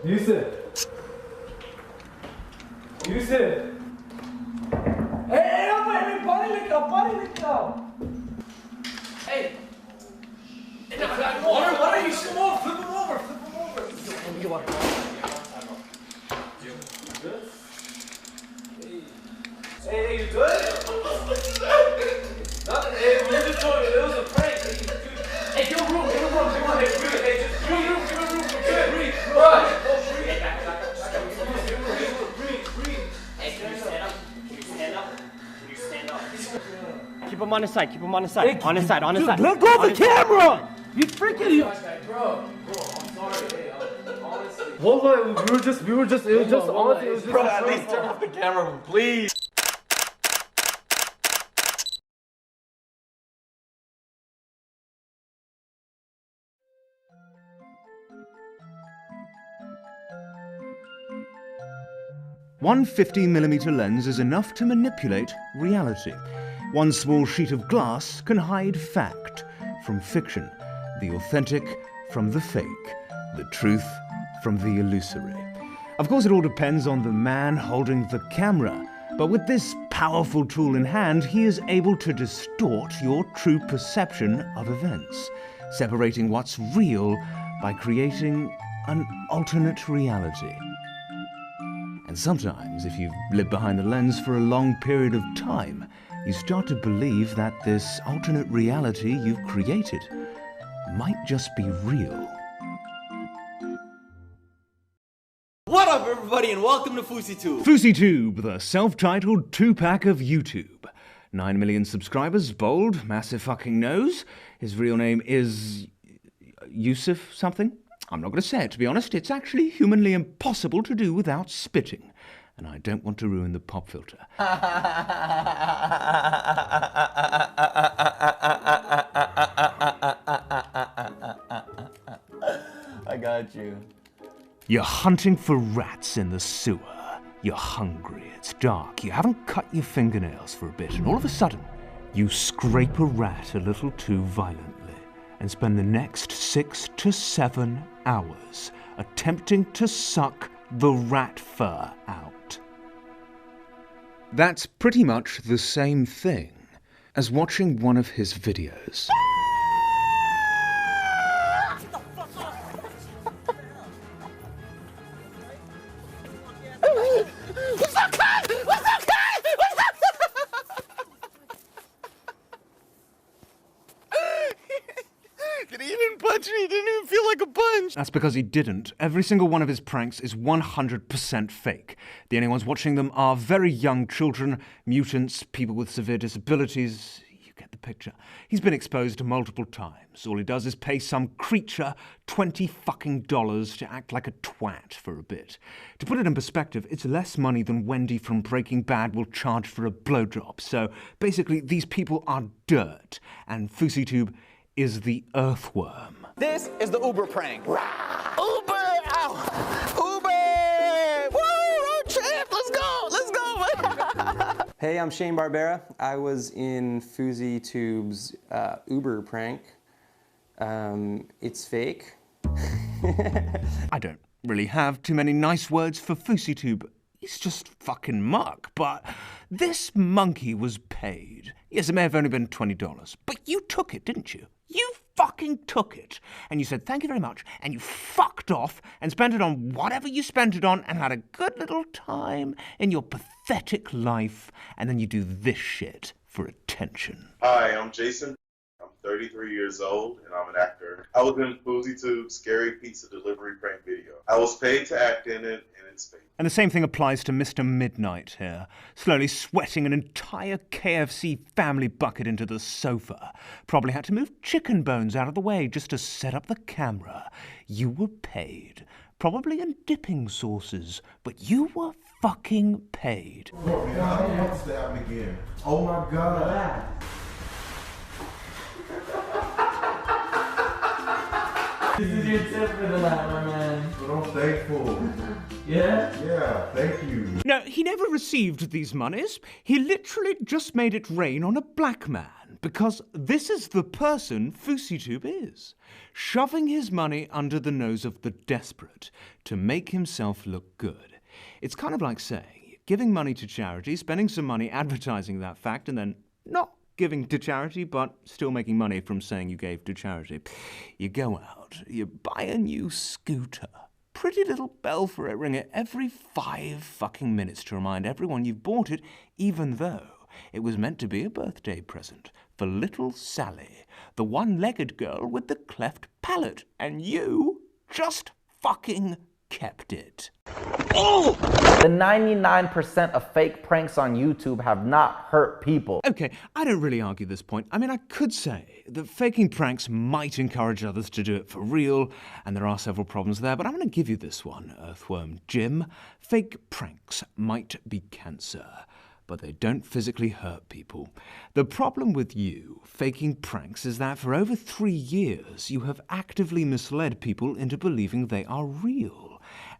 Yusuf! Yusuf! Hey, पानी लेके आओ! Hey! Water, you should flip him over! Let me get water. Good? Hey, you good? Nothing, hey, we're just doing it was a prank. Hey, give a room, come on, hey, breathe, hey, just give a room, we're good, breathe, right, breathe. Breathe. Hey, can you stand up? Keep him on his side, Hey, on his side. Let go of the camera! You freaking... Bro, I'm sorry, hey, honestly. Hold on, we were just, it was just honestly, Bro, at least turn off the camera, please. One 15mm lens is enough to manipulate reality. One small sheet of glass can hide fact from fiction, the authentic from the fake, the truth from the illusory. Of course, it all depends on the man holding the camera, but with this powerful tool in hand, he is able to distort your true perception of events, separating what's real by creating an alternate reality. And sometimes, if you've lived behind the lens for a long period of time, you start to believe that this alternate reality you've created might just be real. What up, everybody, and welcome to FouseyTube. FouseyTube, the self-titled two-pack of YouTube. 9 million subscribers, bold, massive fucking nose. His real name is... Yusuf something? I'm not going to say it, to be honest. It's actually humanly impossible to do without spitting. And I don't want to ruin the pop filter. I got you. You're hunting for rats in the sewer. You're hungry, it's dark, you haven't cut your fingernails for a bit, and all of a sudden, you scrape a rat a little too violently and spend the next 6 to 7 hours attempting to suck the rat fur out. That's pretty much the same thing as watching one of his videos. He didn't even feel like a punch. That's because he didn't. Every single one of his pranks is 100% fake. The only ones watching them are very young children, mutants, people with severe disabilities. You get the picture. He's been exposed multiple times. All he does is pay some creature $20 fucking to act like a twat for a bit. To put it in perspective, it's less money than Wendy from Breaking Bad will charge for a blowjob. So basically, these people are dirt, and FouseyTube is the earthworm. This is the Uber prank. Uber! Ow! Uber! Woo! Road trip! Let's go! Hey, I'm Shane Barbera. I was in FouseyTube's Uber prank. It's fake. I don't really have too many nice words for FouseyTube. He's just fucking muck, but this monkey was paid. Yes, it may have only been $20, but you took it, didn't you? You fucking took it, and you said thank you very much, and you fucked off and spent it on whatever you spent it on and had a good little time in your pathetic life, and then you do this shit for attention. Hi, I'm Jason. I'm 33 years old, and I'm an actor. I was in FouseyTube's Scary Pizza Delivery prank video. I was paid to act in it, and it's fake. And the same thing applies to Mr. Midnight here, slowly sweating an entire KFC family bucket into the sofa. Probably had to move chicken bones out of the way just to set up the camera. You were paid. Probably in dipping sauces, but you were fucking paid. Oh, man, I don't want this to happen again. Oh my God. This is your tip for the night, my man. But I'm thankful. Yeah? Yeah, thank you. No, he never received these monies. He literally just made it rain on a black man. because this is the person FouseyTube is, shoving his money under the nose of the desperate to make himself look good. It's kind of like saying, giving money to charity, spending some money advertising that fact, and then not giving to charity, but still making money from saying you gave to charity. You go out, you buy a new scooter, pretty little bell for it ring it every 5 fucking minutes to remind everyone you've bought it, even though it was meant to be a birthday present for little Sally, the one-legged girl with the cleft palate, and you just fucking kept it. Oh! The 99% of fake pranks on YouTube have not hurt people. Okay, I don't really argue this point. I mean, I could say that faking pranks might encourage others to do it for real, and there are several problems there, but I'm going to give you this one, Earthworm Jim. Fake pranks might be cancer, but they don't physically hurt people. The problem with you faking pranks is that for over 3 years, you have actively misled people into believing they are real.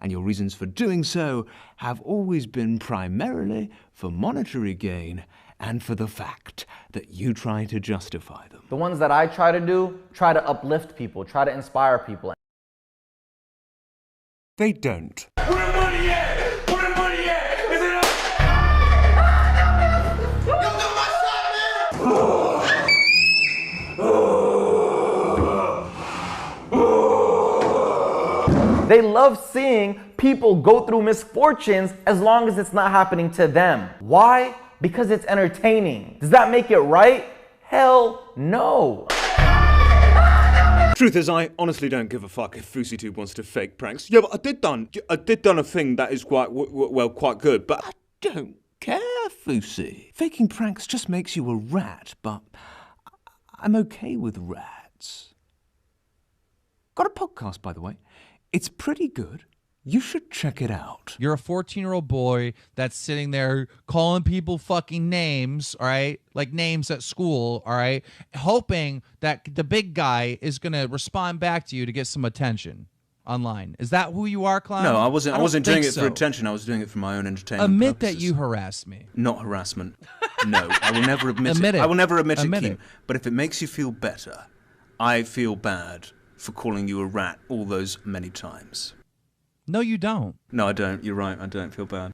And your reasons for doing so have always been primarily for monetary gain and for the fact that you try to justify them. The ones that I try to do, try to uplift people, try to inspire people. They don't. Where the money at? Where the money at? Is it up? Yo, get my shot, man! They love seeing people go through misfortunes as long as it's not happening to them. Why? Because it's entertaining. Does that make it right? Hell no. Truth is, I honestly don't give a fuck if FouseyTube wants to fake pranks. Yeah, but I did done a thing that is quite good, but I don't care, Fousey. Faking pranks just makes you a rat, but I'm okay with rats. Got a podcast, by the way. It's pretty good. You should check it out. You're a 14-year-old boy that's sitting there calling people fucking names, all right? Like names at school, all right? Hoping that the big guy is going to respond back to you to get some attention online. Is that who you are, Clown? No, I wasn't doing it for attention. I was doing it for my own entertainment Admit purposes. that you harassed me. Not harassment. No, I will never admit it. I will never admit it, Keem. But if it makes you feel better, I feel bad for calling you a rat all those many times. No, you don't. No, I don't. You're right. I don't feel bad.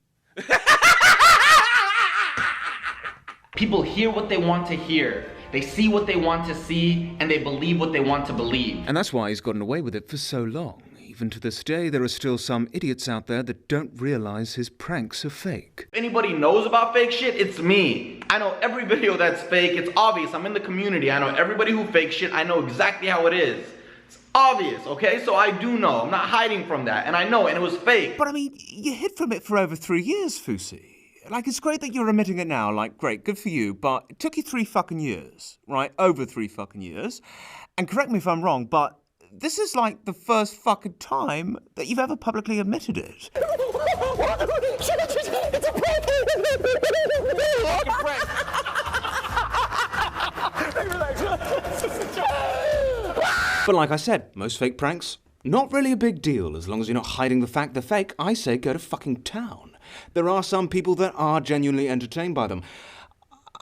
People hear what they want to hear. They see what they want to see, and they believe what they want to believe. And that's why he's gotten away with it for so long. Even to this day, there are still some idiots out there that don't realize his pranks are fake. If anybody knows about fake shit, it's me. I know every video that's fake. It's obvious. I'm in the community. I know everybody who fakes shit. I know exactly how it is. It's obvious, okay? So I do know. I'm not hiding from that. And I know, and it was fake. But I mean, you hid from it for over 3 years, Fousey. Like, it's great that you're admitting it now. Like, great, good for you. But it took you 3 fucking years, right? Over 3 fucking years. And correct me if I'm wrong, but this is like the first fucking time that you've ever publicly admitted it. It's a prank! But like I said, most fake pranks, not really a big deal as long as you're not hiding the fact they're fake. I say go to fucking town. There are some people that are genuinely entertained by them.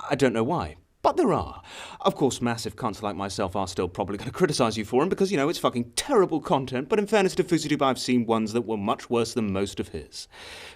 I don't know why, but there are. Of course, massive cunts like myself are still probably going to criticize you for them because, you know, it's fucking terrible content, but in fairness to FouseyTube, I've seen ones that were much worse than most of his.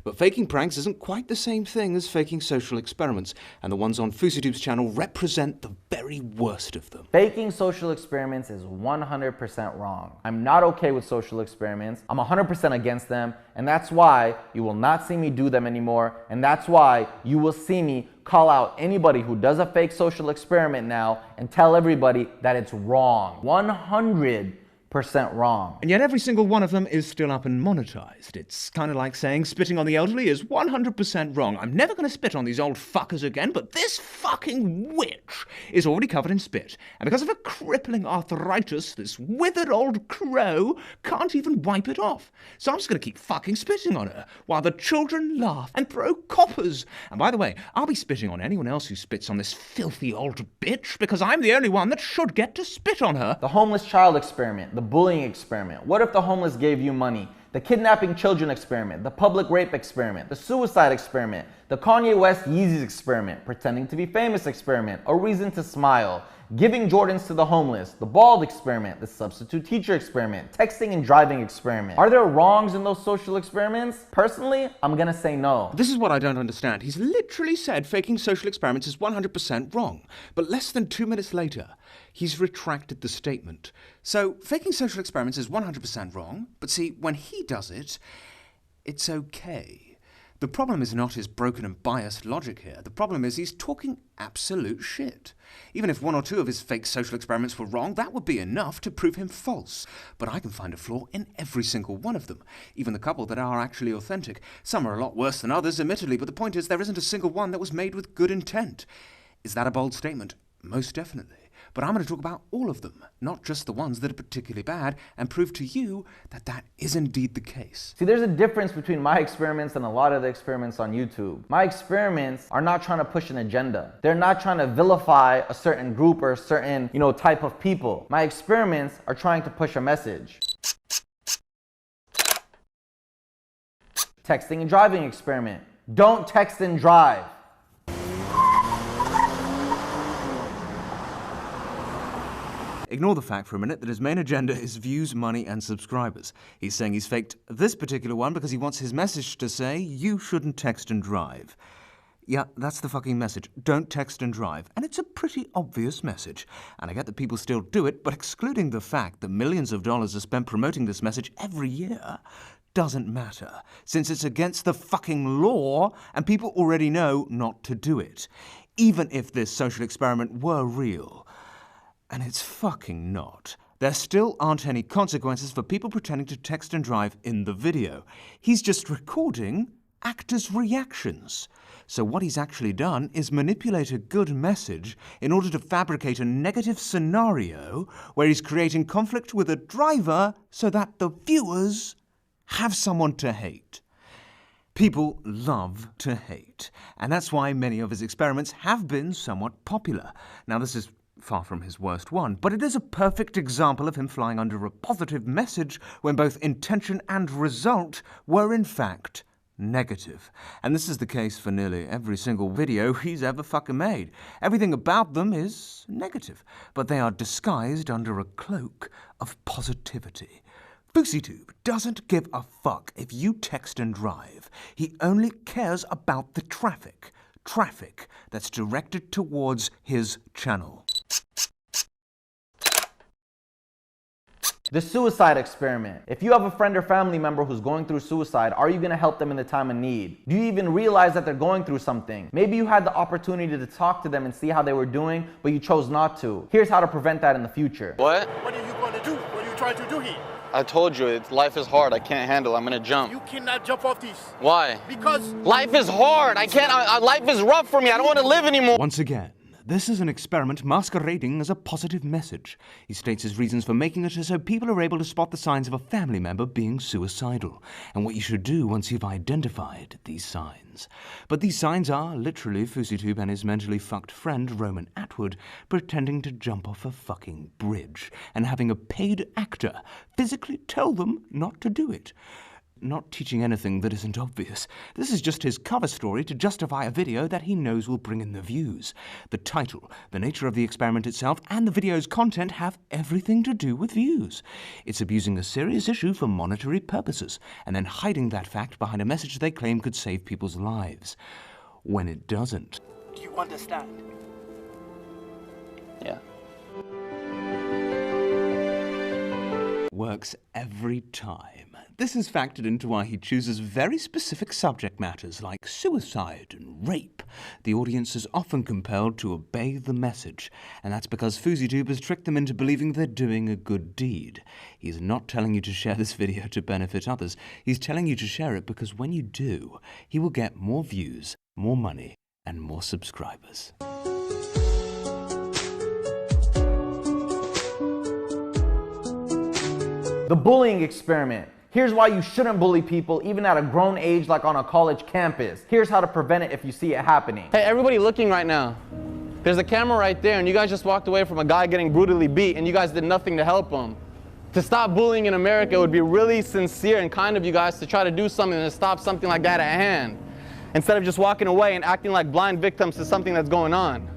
But faking pranks isn't quite the same thing as faking social experiments, and the ones on FouseyTube's channel represent the very worst of them. Faking social experiments is 100% wrong. I'm not okay with social experiments. I'm 100% against them, and that's why you will not see me do them anymore, and that's why you will see me call out anybody who does a fake social experiment now and tell everybody that it's wrong. 100% wrong. And yet every single one of them is still up and monetized. It's kind of like saying spitting on the elderly is 100% wrong. I'm never going to spit on these old fuckers again, but this fucking witch is already covered in spit. And because of her crippling arthritis, this withered old crow can't even wipe it off. So I'm just going to keep fucking spitting on her while the children laugh and throw coppers. And by the way, I'll be spitting on anyone else who spits on this filthy old bitch because I'm the only one that should get to spit on her. The homeless child experiment. the bullying experiment? What if the homeless gave you money? The kidnapping children experiment, the public rape experiment, the suicide experiment, the Kanye West Yeezys experiment, pretending to be famous experiment, a reason to smile, giving Jordans to the homeless, the bald experiment, the substitute teacher experiment, texting and driving experiment. Are there wrongs in those social experiments? Personally, I'm gonna say no. This is what I don't understand. He's literally said faking social experiments is 100% wrong. But less than 2 minutes later, he's retracted the statement. So faking social experiments is 100% wrong, but see, when he does it, it's okay. The problem is not his broken and biased logic here. The problem is he's talking absolute shit. Even if 1 or 2 of his fake social experiments were wrong, that would be enough to prove him false. But I can find a flaw in every single one of them, even the couple that are actually authentic. Some are a lot worse than others, admittedly, but the point is there isn't a single one that was made with good intent. Is that a bold statement? Most definitely. But I'm going to talk about all of them, not just the ones that are particularly bad, and prove to you that that is indeed the case. See, there's a difference between my experiments and a lot of the experiments on YouTube. My experiments are not trying to push an agenda. They're not trying to vilify a certain group or a certain, type of people. My experiments are trying to push a message. Texting and driving experiment. Don't text and drive. Ignore the fact for a minute that his main agenda is views, money, and subscribers. He's saying he's faked this particular one because he wants his message to say, you shouldn't text and drive. Yeah, that's the fucking message. Don't text and drive. And it's a pretty obvious message. And I get that people still do it, but excluding the fact that millions of dollars are spent promoting this message every year doesn't matter, since it's against the fucking law and people already know not to do it. Even if this social experiment were real. And it's fucking not. There still aren't any consequences for people pretending to text and drive in the video. He's just recording actors' reactions. So what he's actually done is manipulate a good message in order to fabricate a negative scenario where he's creating conflict with a driver so that the viewers have someone to hate. People love to hate, and that's why many of his experiments have been somewhat popular. Now, this is far from his worst one, but it is a perfect example of him flying under a positive message when both intention and result were in fact negative. And this is the case for nearly every single video he's ever fucking made. Everything about them is negative, but they are disguised under a cloak of positivity. FouseyTube doesn't give a fuck if you text and drive. He only cares about the traffic. Traffic that's directed towards his channel. The suicide experiment. If you have a friend or family member who's going through suicide, are you going to help them in the time of need? Do you even realize that they're going through something? Maybe you had the opportunity to talk to them and see how they were doing, but you chose not to. Here's how to prevent that in the future. What? What are you going to do? What are you trying to do here? I told you, life is hard. I can't handle it. I'm gonna jump. You cannot jump off these. Why? Because life is hard. I can't. Life is rough for me. I don't want to live anymore. Once again, this is an experiment masquerading as a positive message. He states his reasons for making it so people are able to spot the signs of a family member being suicidal, and what you should do once you've identified these signs. But these signs are literally FouseyTube and his mentally fucked friend Roman Atwood pretending to jump off a fucking bridge and having a paid actor physically tell them not to do it. Not teaching anything that isn't obvious. This is just his cover story to justify a video that he knows will bring in the views. The title, the nature of the experiment itself, and the video's content have everything to do with views. It's abusing a serious issue for monetary purposes, and then hiding that fact behind a message they claim could save people's lives. When it doesn't. do you understand? Yeah. Works every time. This is factored into why he chooses very specific subject matters like suicide and rape. The audience is often compelled to obey the message, and that's because FouseyTube has tricked them into believing they're doing a good deed. He's not telling you to share this video to benefit others. He's telling you to share it because when you do, he will get more views, more money, and more subscribers. The bullying experiment. Here's why you shouldn't bully people even at a grown age like on a college campus. Here's how to prevent it if you see it happening. Hey, everybody looking right now. There's a camera right there and you guys just walked away from a guy getting brutally beat and you guys did nothing to help him. To stop bullying in America, it would be really sincere and kind of you guys to try to do something to stop something like that at hand, instead of just walking away and acting like blind victims to something that's going on.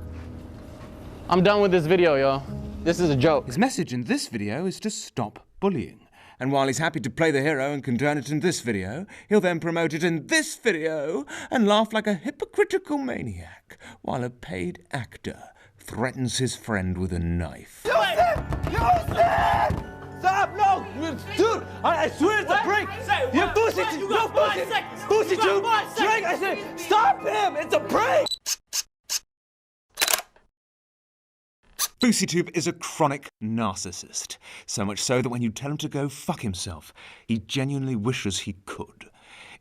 I'm done with this video, yo. This is a joke. His message in this video is to stop bullying. And while he's happy to play the hero and condone it in this video, he'll then promote it in this video and laugh like a hypocritical maniac while a paid actor threatens his friend with a knife. Do it! Use it! Stop! No! Dude! I swear it's a prank! You pussy! You pussy! Drink! I said, stop him! It's a prank! FouseyTube is a chronic narcissist, so much so that when you tell him to go fuck himself, he genuinely wishes he could.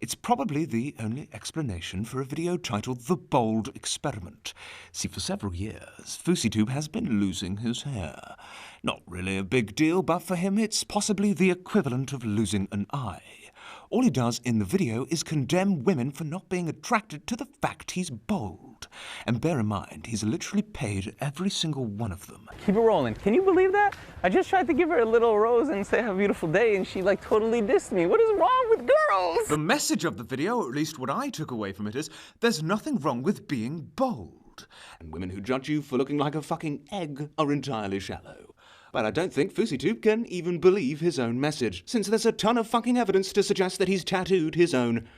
It's probably the only explanation for a video titled The Bold Experiment. See, for several years, FouseyTube has been losing his hair. Not really a big deal, but for him it's possibly the equivalent of losing an eye. All he does in the video is condemn women for not being attracted to the fact he's bald. And bear in mind, he's literally paid every single one of them. Keep it rolling. Can you believe that? I just tried to give her a little rose and say have a beautiful day, and she like totally dissed me. What is wrong with girls? The message of the video, or at least what I took away from it, is there's nothing wrong with being bold. And women who judge you for looking like a fucking egg are entirely shallow. But I don't think FouseyTube can even believe his own message, since there's a ton of fucking evidence to suggest that he's tattooed his own.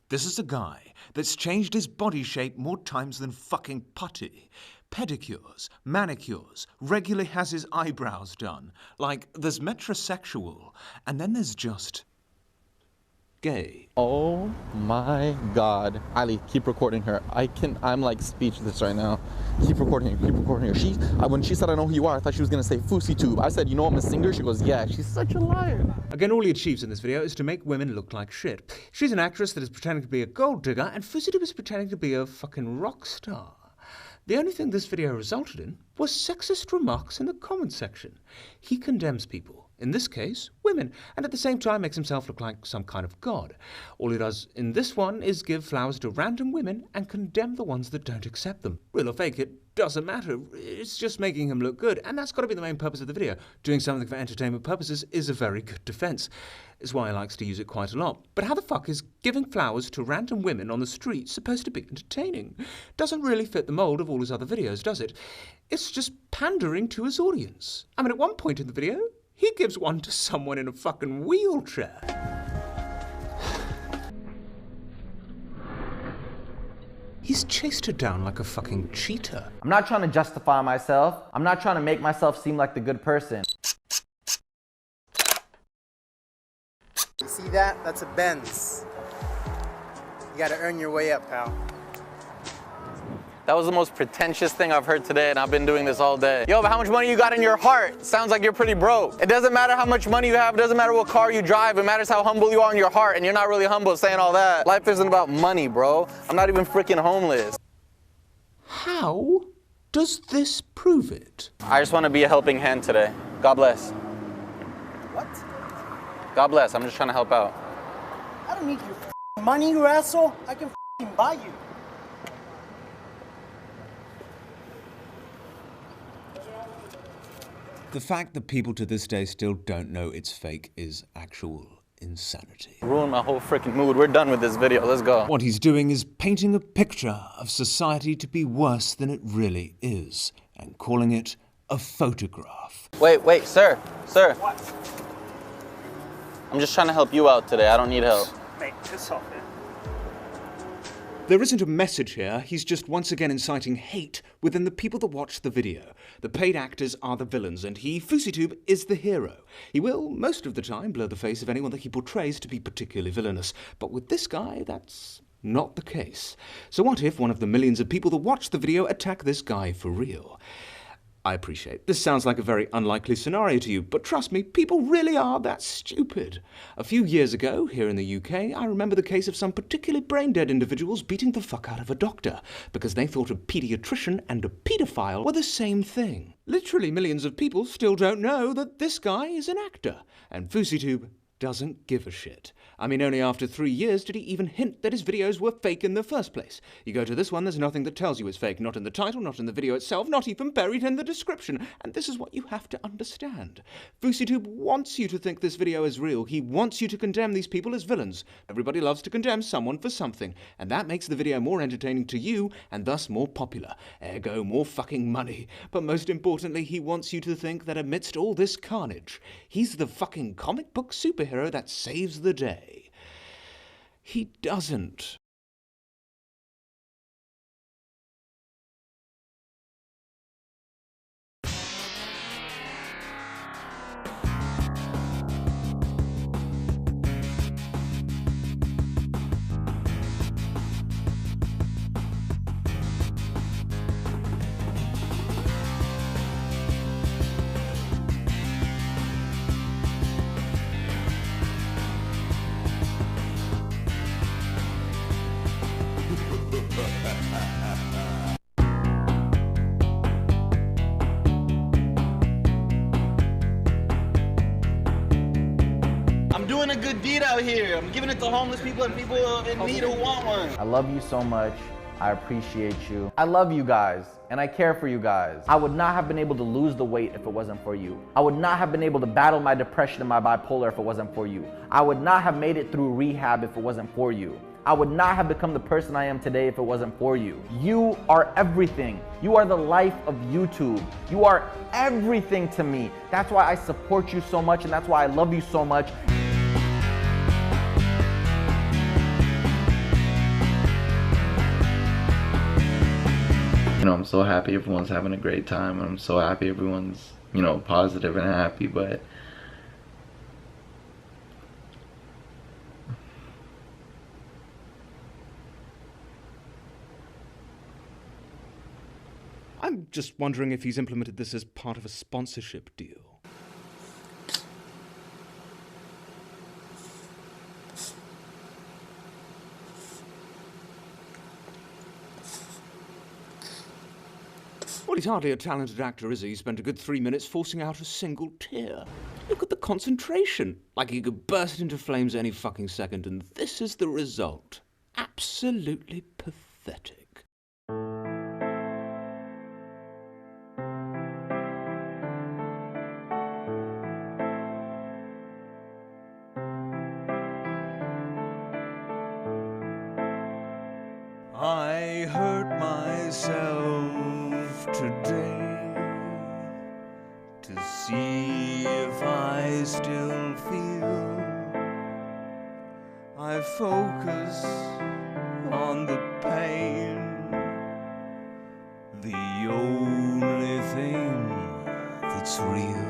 This is a guy that's changed his body shape more times than fucking putty. Pedicures, manicures, regularly has his eyebrows done. Like, there's metrosexual, and then there's just gay. Oh my God. Ali, keep recording her. I'm like speechless right now. Keep recording her, keep recording her. When she said I know who you are, I thought she was gonna say FouseyTube. I said, you know I'm a singer? She goes, yeah. She's such a liar. Again, all he achieves in this video is to make women look like shit. She's an actress that is pretending to be a gold digger, and FouseyTube is pretending to be a fucking rock star. The only thing this video resulted in was sexist remarks in the comment section. He condemns people, in this case, women, and at the same time makes himself look like some kind of god. All he does in this one is give flowers to random women and condemn the ones that don't accept them. Real or fake, it doesn't matter. It's just making him look good, and that's got to be the main purpose of the video. Doing something for entertainment purposes is a very good defense. It's why he likes to use it quite a lot. But how the fuck is giving flowers to random women on the street supposed to be entertaining? Doesn't really fit the mold of all his other videos, does it? It's just pandering to his audience. I mean, at one point in the video, he gives one to someone in a fucking wheelchair. He's chased her down like a fucking cheetah. I'm not trying to justify myself. I'm not trying to make myself seem like the good person. You see that? That's a Benz. You gotta earn your way up, pal. That was the most pretentious thing I've heard today, and I've been doing this all day. Yo, but how much money you got in your heart? Sounds like you're pretty broke. It doesn't matter how much money you have. It doesn't matter what car you drive. It matters how humble you are in your heart, and you're not really humble saying all that. Life isn't about money, bro. I'm not even freaking homeless. How does this prove it? I just want to be a helping hand today. God bless. What? God bless. I'm just trying to help out. I don't need your money, you asshole. I can buy you. The fact that people to this day still don't know it's fake is actual insanity. Ruined my whole freaking mood. We're done with this video. Let's go. What he's doing is painting a picture of society to be worse than it really is, and calling it a photograph. Wait, sir. What? I'm just trying to help you out today. I don't need help. Mate, piss off, man. There isn't a message here, he's just once again inciting hate within the people that watch the video. The paid actors are the villains, and he, FouseyTube, is the hero. He will, most of the time, blur the face of anyone that he portrays to be particularly villainous. But with this guy, that's not the case. So what if one of the millions of people that watch the video attack this guy for real? I appreciate this sounds like a very unlikely scenario to you, but trust me, people really are that stupid. A few years ago, here in the UK, I remember the case of some particularly brain-dead individuals beating the fuck out of a doctor because they thought a paediatrician and a paedophile were the same thing. Literally millions of people still don't know that this guy is an actor, and FouseyTube doesn't give a shit. I mean, only after 3 years did he even hint that his videos were fake in the first place. You go to this one, there's nothing that tells you it's fake. Not in the title, not in the video itself, not even buried in the description. And this is what you have to understand. FouseyTube wants you to think this video is real. He wants you to condemn these people as villains. Everybody loves to condemn someone for something. And that makes the video more entertaining to you, and thus more popular. Ergo, more fucking money. But most importantly, he wants you to think that amidst all this carnage, he's the fucking comic book superhero that saves the day. He doesn't. I'm doing a good deed out here. I'm giving it to homeless people and people in need who want one. I love you so much. I appreciate you. I love you guys, and I care for you guys. I would not have been able to lose the weight if it wasn't for you. I would not have been able to battle my depression and my bipolar if it wasn't for you. I would not have made it through rehab if it wasn't for you. I would not have become the person I am today if it wasn't for you. You are everything. You are the life of YouTube. You are everything to me. That's why I support you so much, and that's why I love you so much. You know, I'm so happy everyone's having a great time. I'm so happy everyone's, you know, positive and happy, but I'm just wondering if he's implemented this as part of a sponsorship deal. Well, he's hardly a talented actor, is he? He spent a good 3 minutes forcing out a single tear. Look at the concentration. Like he could burst into flames any fucking second, and this is the result. Absolutely pathetic. I hurt myself today to see if I still feel. I focus on the pain, the only thing that's real.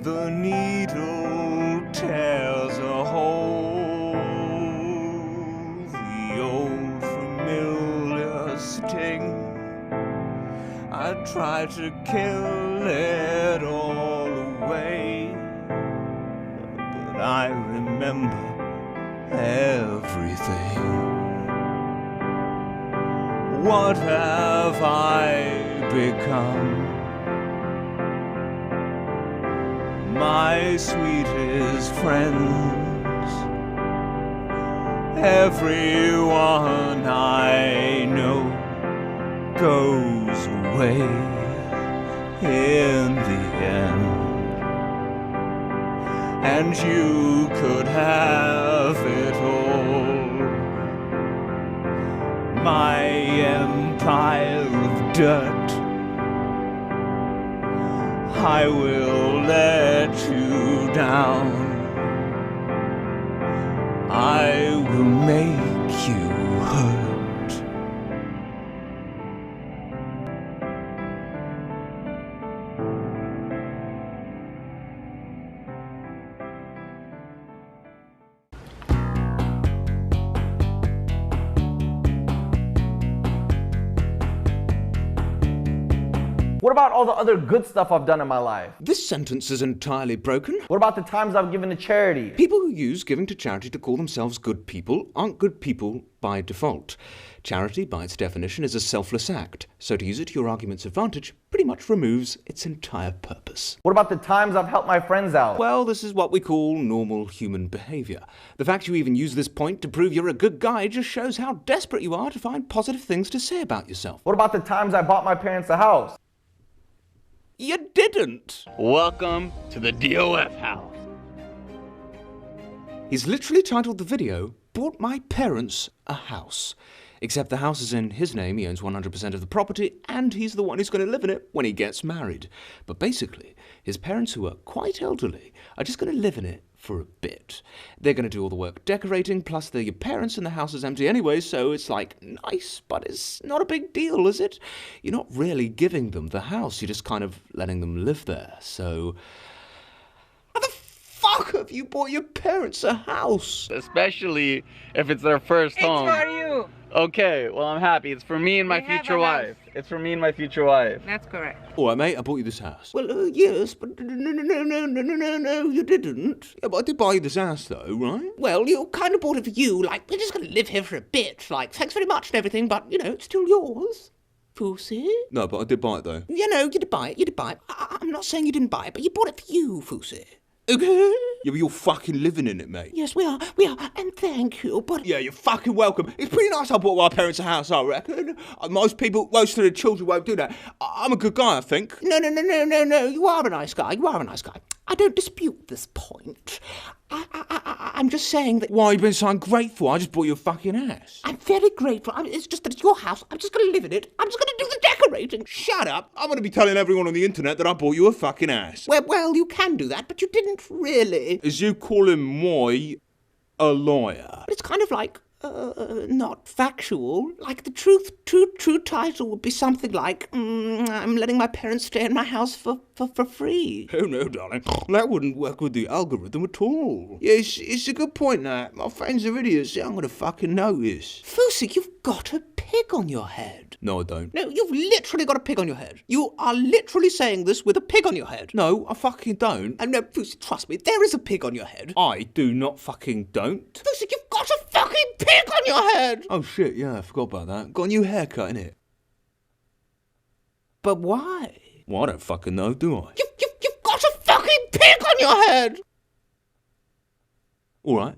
The needle tears a hole. I try to kill it all away, but I remember everything. What have I become? My sweetest friends, everyone I know goes away in the end, and you could have it all. My empire of dirt, I will let you down. I will make you hurt. What about all the other good stuff I've done in my life? This sentence is entirely broken. What about the times I've given to charity? People who use giving to charity to call themselves good people aren't good people by default. Charity, by its definition, is a selfless act, so to use it to your argument's advantage pretty much removes its entire purpose. What about the times I've helped my friends out? Well, this is what we call normal human behavior. The fact you even use this point to prove you're a good guy just shows how desperate you are to find positive things to say about yourself. What about the times I bought my parents a house? You didn't. Welcome to the DOF house. He's literally titled the video, "Bought My Parents a House." Except the house is in his name, he owns 100% of the property, and he's the one who's going to live in it when he gets married. But basically, his parents, who are quite elderly, are just going to live in it for a bit. They're going to do all the work decorating, plus they're your parents and the house is empty anyway, so it's like nice, but it's not a big deal, is it? You're not really giving them the house, you're just kind of letting them live there, so... How the fuck have you bought your parents a house? Especially if it's their first home. It's for you. Okay, well, I'm happy. It's for me and my future wife. It's for me and my future wife. That's correct. All right, mate, I bought you this house. Well, yes, but no, you didn't. Yeah, but I did buy you this house, though, right? Well, you kind of bought it for you, like, we're just going to live here for a bit, like, thanks very much and everything, but, you know, it's still yours. Fousey? No, but I did buy it, though. You know, you did buy it. I'm not saying you didn't buy it, but you bought it for you, Fousey. Okay? Yeah, but you're fucking living in it, mate. Yes, we are, and thank you, but... Yeah, you're fucking welcome. It's pretty nice I bought my parents a house, I reckon. Most of the children won't do that. I'm a good guy, I think. No, you are a nice guy, I don't dispute this point. I'm just saying that... Why are you being so ungrateful? I just bought you a fucking ass. I'm very grateful. It's just that it's your house. I'm just going to live in it. I'm just going to do the decorating. Shut up. I'm going to be telling everyone on the internet that I bought you a fucking ass. Well, you can do that, but you didn't really. Is you calling moi a liar? But it's kind of like... not factual. Like the true title would be something like, I'm letting my parents stay in my house for free. Oh no, darling. That wouldn't work with the algorithm at all. Yeah, it's a good point, that. My friends are idiots. I'm gonna fucking notice. Fousey, you've got a pig on your head. No, I don't. No, you've literally got a pig on your head. You are literally saying this with a pig on your head. No, I fucking don't. No, Fousey, trust me, there is a pig on your head. I do not fucking don't. Fousey, you've got a fucking pig on your head! Oh shit, yeah, I forgot about that. Got a new haircut, innit? But why? Well, I don't fucking know, do I? You've got a fucking pig on your head! Alright.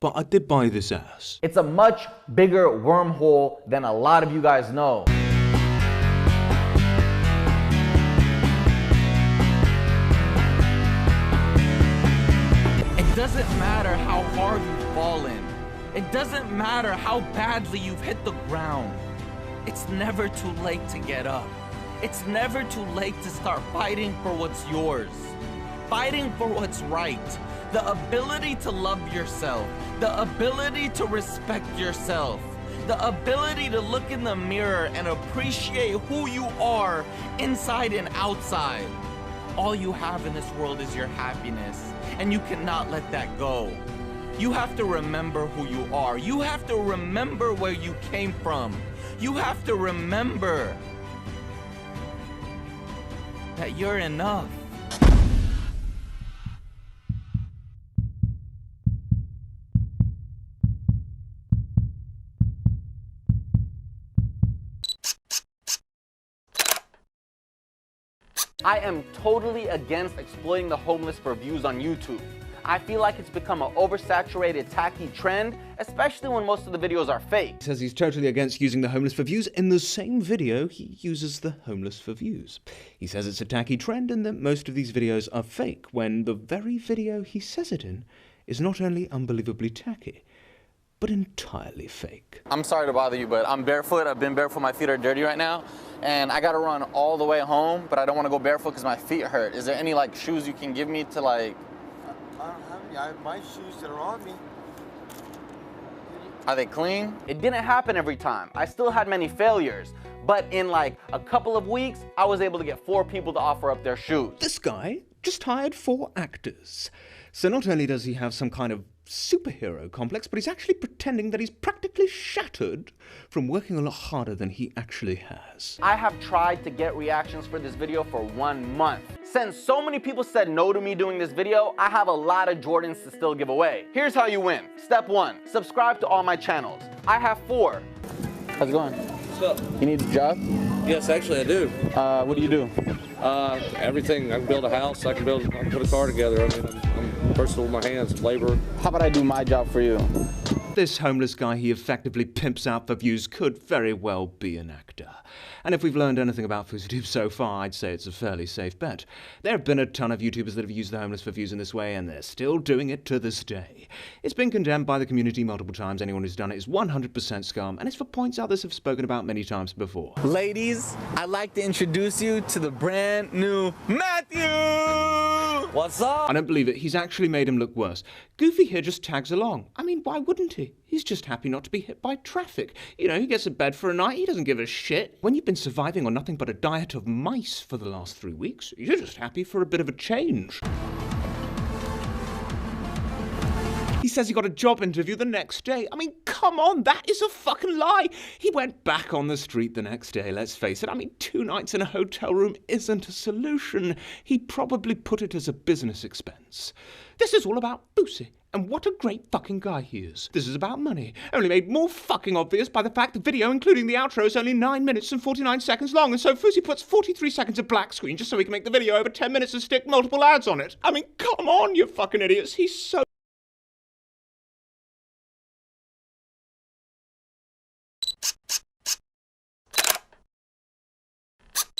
But I did buy this ass. It's a much bigger wormhole than a lot of you guys know. It doesn't matter how hard you've fallen. It doesn't matter how badly you've hit the ground. It's never too late to get up. It's never too late to start fighting for what's yours. Fighting for what's right. The ability to love yourself. The ability to respect yourself. The ability to look in the mirror and appreciate who you are inside and outside. All you have in this world is your happiness, and you cannot let that go. You have to remember who you are. You have to remember where you came from. You have to remember that you're enough. I am totally against exploiting the homeless for views on YouTube. I feel like it's become an oversaturated, tacky trend, especially when most of the videos are fake. He says he's totally against using the homeless for views. In the same video, he uses the homeless for views. He says it's a tacky trend and that most of these videos are fake, when the very video he says it in is not only unbelievably tacky, but entirely fake. I'm sorry to bother you, but I'm barefoot. I've been barefoot. My feet are dirty right now. And I gotta run all the way home, but I don't want to go barefoot because my feet hurt. Is there any like shoes you can give me to like... I don't have any. I have my shoes that are on me. Are they clean? It didn't happen every time. I still had many failures. But in like a couple of weeks, I was able to get 4 people to offer up their shoes. This guy just hired 4 actors. So not only does he have some kind of superhero complex, but he's actually pretending that he's practically shattered from working a lot harder than he actually has. I have tried to get reactions for this video for 1 month. Since so many people said no to me doing this video, I have a lot of Jordans to still give away. Here's how you win. Step 1, subscribe to all my channels. I have 4. How's it going? What's up? You need a job? Yes, actually I do. What do you do? Everything. I can build a house, I can put a car together. I mean, I'm versatile with my hands, labor. How about I do my job for you? This homeless guy he effectively pimps out for views could very well be an actor. And if we've learned anything about FouseyTube so far, I'd say it's a fairly safe bet. There have been a ton of YouTubers that have used the homeless for views in this way, and they're still doing it to this day. It's been condemned by the community multiple times. Anyone who's done it is 100% scum, and it's for points others have spoken about many times before. Ladies, I'd like to introduce you to the brand new Matthew! What's up? I don't believe it. He's actually made him look worse. Goofy here just tags along. I mean, why wouldn't he? He's just happy not to be hit by traffic. You know, he gets a bed for a night, he doesn't give a shit. When you've been surviving on nothing but a diet of mice for the last 3 weeks, you're just happy for a bit of a change. He says he got a job interview the next day. I mean, come on, that is a fucking lie. He went back on the street the next day, let's face it. I mean, 2 nights in a hotel room isn't a solution. He'd probably put it as a business expense. This is all about Fousey, and what a great fucking guy he is. This is about money, only made more fucking obvious by the fact the video, including the outro, is only 9 minutes and 49 seconds long, and so Fousey puts 43 seconds of black screen just so he can make the video over 10 minutes and stick multiple ads on it. I mean, come on, you fucking idiots. He's so...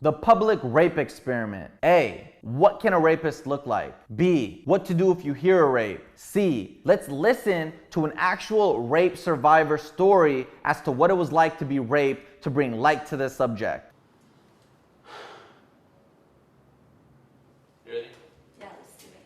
The public rape experiment. A, what can a rapist look like? B, what to do if you hear a rape? C, let's listen to an actual rape survivor story as to what it was like to be raped to bring light to this subject. You ready? Yeah, let's do it.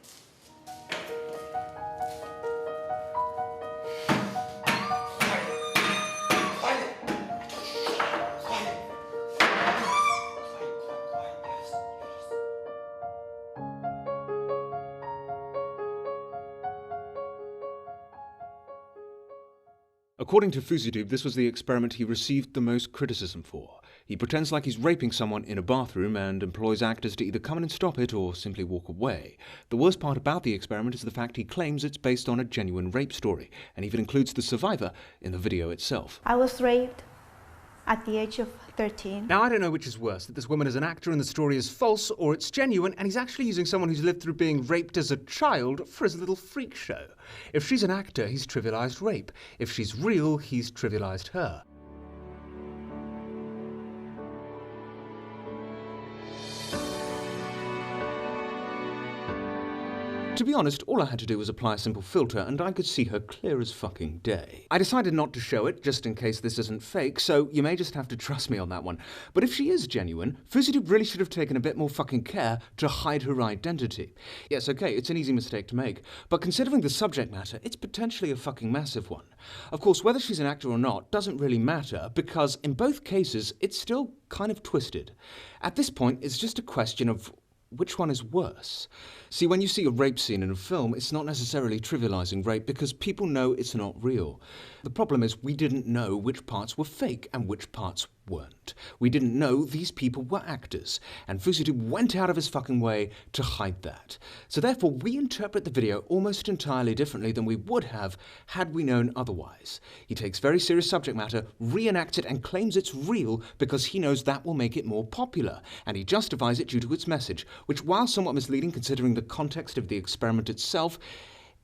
According to FouseyTube, this was the experiment he received the most criticism for. He pretends like he's raping someone in a bathroom and employs actors to either come in and stop it or simply walk away. The worst part about the experiment is the fact he claims it's based on a genuine rape story, and even includes the survivor in the video itself. I was raped at the age of 13. Now, I don't know which is worse, that this woman is an actor and the story is false, or it's genuine and he's actually using someone who's lived through being raped as a child for his little freak show. If she's an actor, he's trivialized rape. If she's real, he's trivialized her. To be honest, all I had to do was apply a simple filter and I could see her clear as fucking day. I decided not to show it, just in case this isn't fake, so you may just have to trust me on that one. But if she is genuine, FouseyTube really should have taken a bit more fucking care to hide her identity. Yes, okay, it's an easy mistake to make, but considering the subject matter, it's potentially a fucking massive one. Of course, whether she's an actor or not doesn't really matter, because in both cases, it's still kind of twisted. At this point, it's just a question of which one is worse? See, when you see a rape scene in a film, it's not necessarily trivializing rape because people know it's not real. The problem is we didn't know which parts were fake and which parts weren't. We didn't know these people were actors, and FouseyTube went out of his fucking way to hide that. So therefore, we interpret the video almost entirely differently than we would have had we known otherwise. He takes very serious subject matter, reenacts it, and claims it's real because he knows that will make it more popular, and he justifies it due to its message, which, while somewhat misleading considering the context of the experiment itself,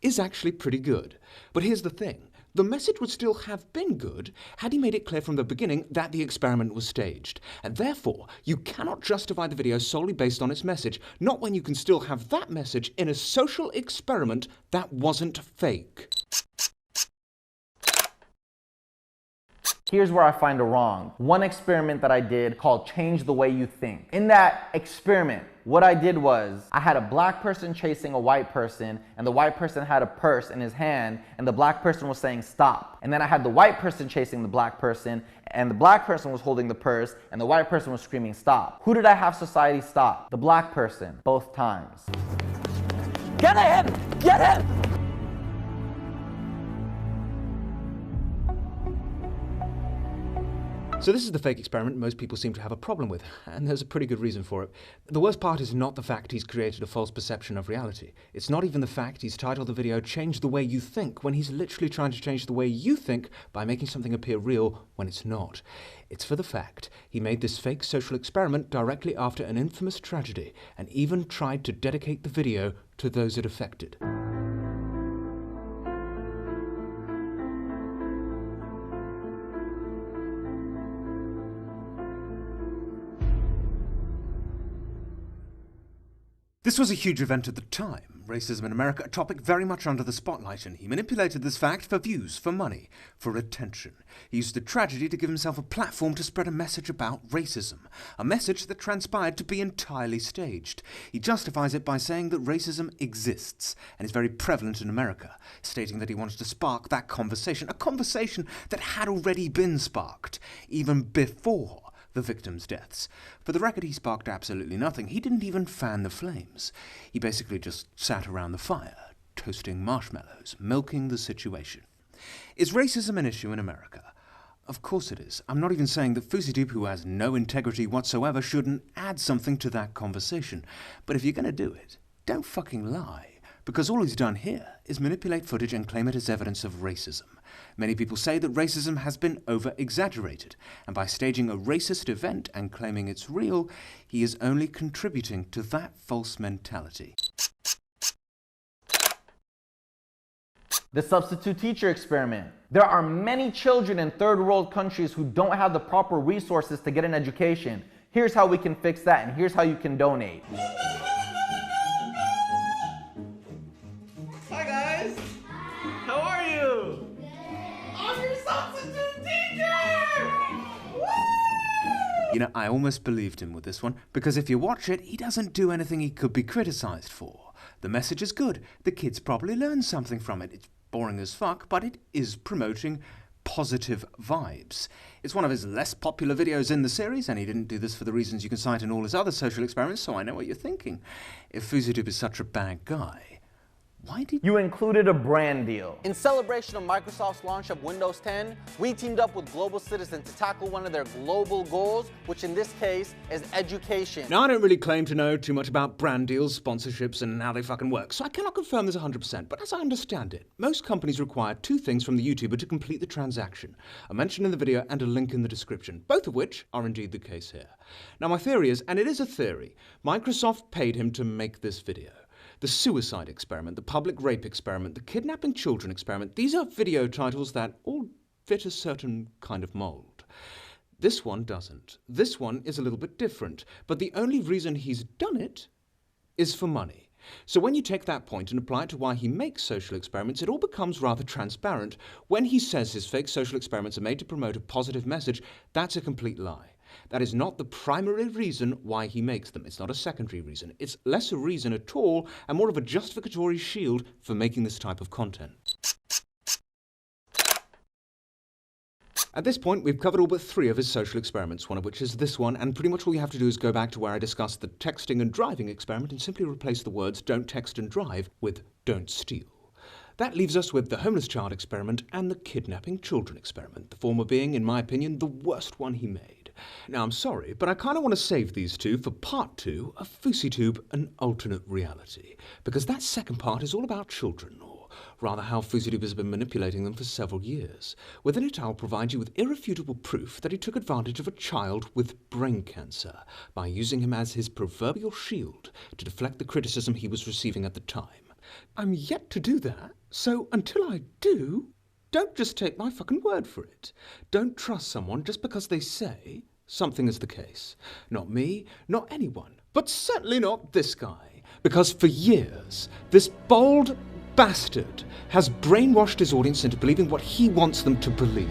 is actually pretty good. But here's the thing. The message would still have been good had he made it clear from the beginning that the experiment was staged. And therefore, you cannot justify the video solely based on its message, not when you can still have that message in a social experiment that wasn't fake. Here's where I find it wrong. One experiment that I did called Change the Way You Think. In that experiment, what I did was I had a black person chasing a white person, and the white person had a purse in his hand, and the black person was saying stop. And then I had the white person chasing the black person, and the black person was holding the purse, and the white person was screaming stop. Who did I have society stop? The black person, both times. Get him! Get him! So this is the fake experiment most people seem to have a problem with, and there's a pretty good reason for it. The worst part is not the fact he's created a false perception of reality. It's not even the fact he's titled the video "Change the Way You Think" when he's literally trying to change the way you think by making something appear real when it's not. It's for the fact he made this fake social experiment directly after an infamous tragedy, and even tried to dedicate the video to those it affected. This was a huge event at the time, racism in America, a topic very much under the spotlight, and he manipulated this fact for views, for money, for attention. He used the tragedy to give himself a platform to spread a message about racism, a message that transpired to be entirely staged. He justifies it by saying that racism exists and is very prevalent in America, stating that he wanted to spark that conversation, a conversation that had already been sparked, even before the victims' deaths. For the record, he sparked absolutely nothing. He didn't even fan the flames. He basically just sat around the fire, toasting marshmallows, milking the situation. Is racism an issue in America? Of course it is. I'm not even saying that FouseyTube, who has no integrity whatsoever, shouldn't add something to that conversation. But if you're going to do it, don't fucking lie. Because all he's done here is manipulate footage and claim it as evidence of racism. Many people say that racism has been over-exaggerated, and by staging a racist event and claiming it's real, he is only contributing to that false mentality. The substitute teacher experiment. There are many children in third world countries who don't have the proper resources to get an education. Here's how we can fix that, and here's how you can donate. Hi guys! How are you? I'm your substitute teacher! Woo! You know, I almost believed him with this one, because if you watch it, he doesn't do anything he could be criticized for. The message is good. The kids probably learn something from it. It's boring as fuck, but it is promoting positive vibes. It's one of his less popular videos in the series, and he didn't do this for the reasons you can cite in all his other social experiments, so I know what you're thinking. If FouseyTube is such a bad guy, why did you included a brand deal? In celebration of Microsoft's launch of Windows 10, we teamed up with Global Citizen to tackle one of their global goals, which in this case is education. Now, I don't really claim to know too much about brand deals, sponsorships, and how they fucking work, so I cannot confirm this 100%, but as I understand it, most companies require two things from the YouTuber to complete the transaction: a mention in the video and a link in the description, both of which are indeed the case here. Now, my theory is, and it is a theory, Microsoft paid him to make this video. The suicide experiment, the public rape experiment, the kidnapping children experiment, these are video titles that all fit a certain kind of mold. This one doesn't. This one is a little bit different, but the only reason he's done it is for money. So when you take that point and apply it to why he makes social experiments, it all becomes rather transparent. When he says his fake social experiments are made to promote a positive message, that's a complete lie. That is not the primary reason why he makes them. It's not a secondary reason. It's less a reason at all and more of a justificatory shield for making this type of content. At this point, we've covered all but 3 of his social experiments, one of which is this one, and pretty much all you have to do is go back to where I discussed the texting and driving experiment and simply replace the words "don't text and drive" with "don't steal." That leaves us with the homeless child experiment and the kidnapping children experiment, the former being, in my opinion, the worst one he made. Now, I'm sorry, but I kind of want to save these two for part 2 of FouseyTube, an alternate reality, because that second part is all about children, or rather how FouseyTube has been manipulating them for several years. Within it, I'll provide you with irrefutable proof that he took advantage of a child with brain cancer by using him as his proverbial shield to deflect the criticism he was receiving at the time. I'm yet to do that, so until I do, don't just take my fucking word for it. Don't trust someone just because they say something is the case. Not me, not anyone, but certainly not this guy. Because for years, this bold bastard has brainwashed his audience into believing what he wants them to believe.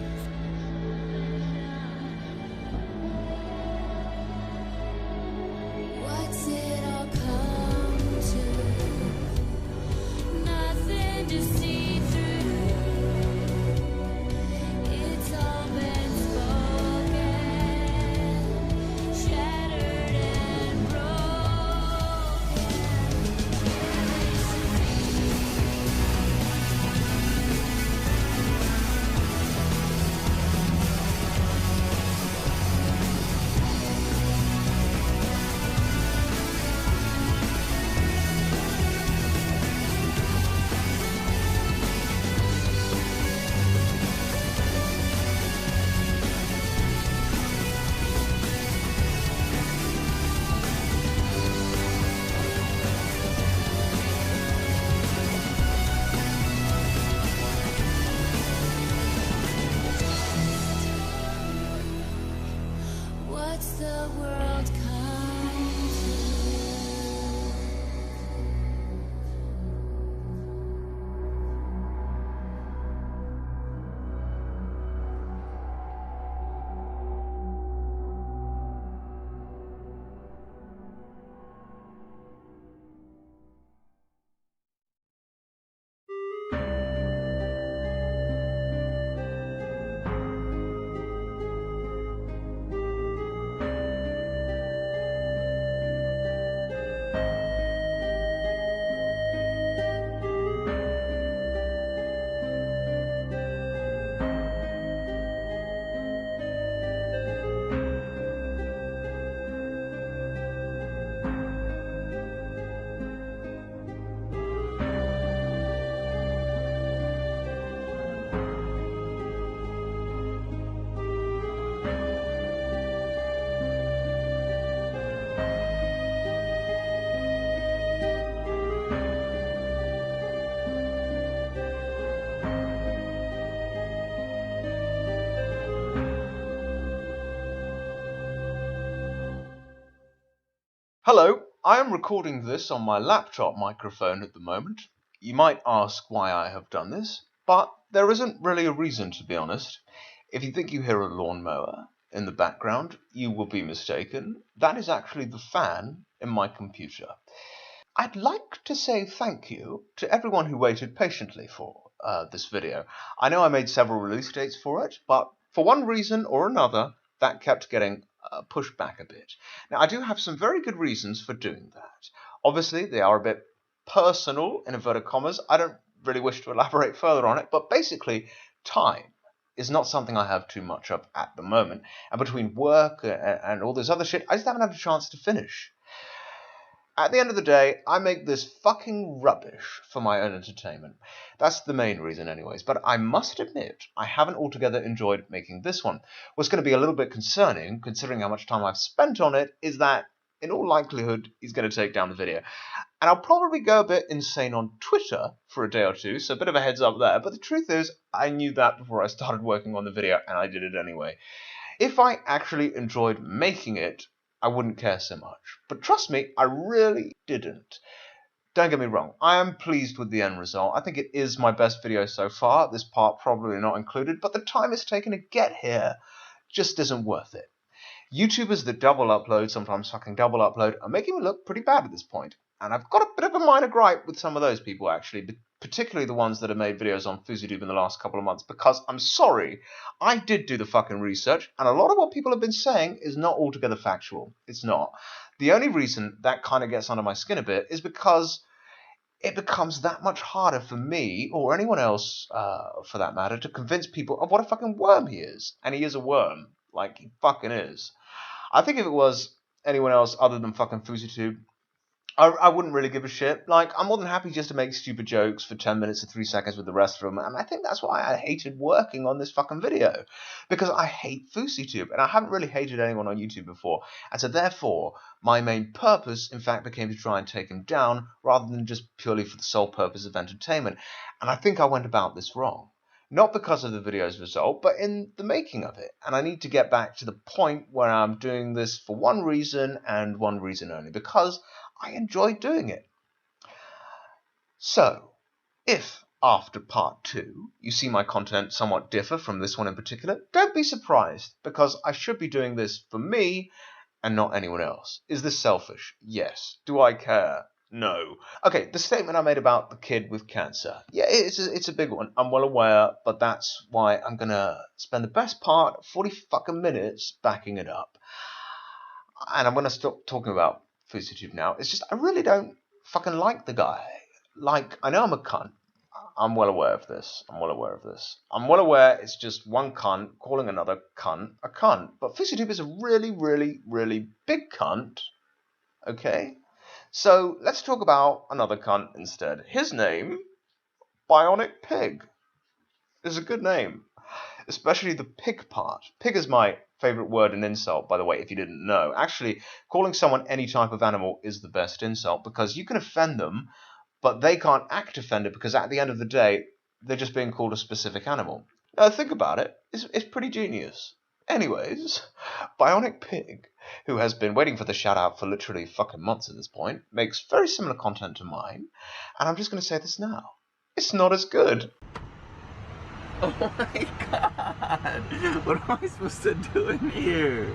Hello, I am recording this on my laptop microphone at the moment. You might ask why I have done this, but there isn't really a reason, to be honest. If you think you hear a lawnmower in the background, you will be mistaken. That is actually the fan in my computer. I'd like to say thank you to everyone who waited patiently for this video. I know I made several release dates for it, but for one reason or another, that kept getting pushed back a bit. Now, I do have some very good reasons for doing that. Obviously, they are a bit personal, in inverted commas. I don't really wish to elaborate further on it, but basically, time is not something I have too much of at the moment. And between work and all this other shit, I just haven't had a chance to finish. At the end of the day, I make this fucking rubbish for my own entertainment. That's the main reason anyways, but I must admit, I haven't altogether enjoyed making this one. What's going to be a little bit concerning, considering how much time I've spent on it, is that, in all likelihood, he's going to take down the video. And I'll probably go a bit insane on Twitter for a day or two, so a bit of a heads up there, but the truth is, I knew that before I started working on the video, and I did it anyway. If I actually enjoyed making it, I wouldn't care so much. But trust me, I really didn't. Don't get me wrong, I am pleased with the end result. I think it is my best video so far, this part probably not included, but the time it's taken to get here just isn't worth it. YouTubers that double upload, sometimes fucking double upload, are making me look pretty bad at this point. And I've got a bit of a minor gripe with some of those people actually, particularly the ones that have made videos on FouseyTube in the last couple of months, because I'm sorry, I did do the fucking research, and a lot of what people have been saying is not altogether factual. It's not. The only reason that kind of gets under my skin a bit is because it becomes that much harder for me, or anyone else for that matter, to convince people of what a fucking worm he is. And he is a worm. Like, he fucking is. I think if it was anyone else other than fucking FouseyTube, I wouldn't really give a shit. Like, I'm more than happy just to make stupid jokes for 10 minutes or 3 seconds with the rest of them. And I think that's why I hated working on this fucking video. Because I hate FouseyTube. And I haven't really hated anyone on YouTube before. And so therefore, my main purpose, in fact, became to try and take him down, rather than just purely for the sole purpose of entertainment. And I think I went about this wrong. Not because of the video's result, but in the making of it. And I need to get back to the point where I'm doing this for one reason, and one reason only. Because I enjoy doing it. So, if after part 2 you see my content somewhat differ from this one in particular, don't be surprised, because I should be doing this for me and not anyone else. Is this selfish? Yes. Do I care? No. Okay, the statement I made about the kid with cancer. Yeah, it's a big one. I'm well aware, but that's why I'm gonna spend the best part of 40 fucking minutes backing it up. And I'm gonna stop talking about FouseyTube now. It's just, I really don't fucking like the guy. Like, I know I'm a cunt. I'm well aware of this. I'm well aware it's just one cunt calling another cunt a cunt. But FouseyTube is a really, really, really big cunt. Okay? So, let's talk about another cunt instead. His name, Bionic Pig, is a good name. Especially the pig part. Pig is my favourite word and insult, by the way, if you didn't know. Actually, calling someone any type of animal is the best insult, because you can offend them, but they can't act offended, because at the end of the day, they're just being called a specific animal. Now, think about it. It's pretty genius. Anyways, Bionic Pig, who has been waiting for the shout-out for literally fucking months at this point, makes very similar content to mine, and I'm just going to say this now. It's not as good. Oh my god! What am I supposed to do in here?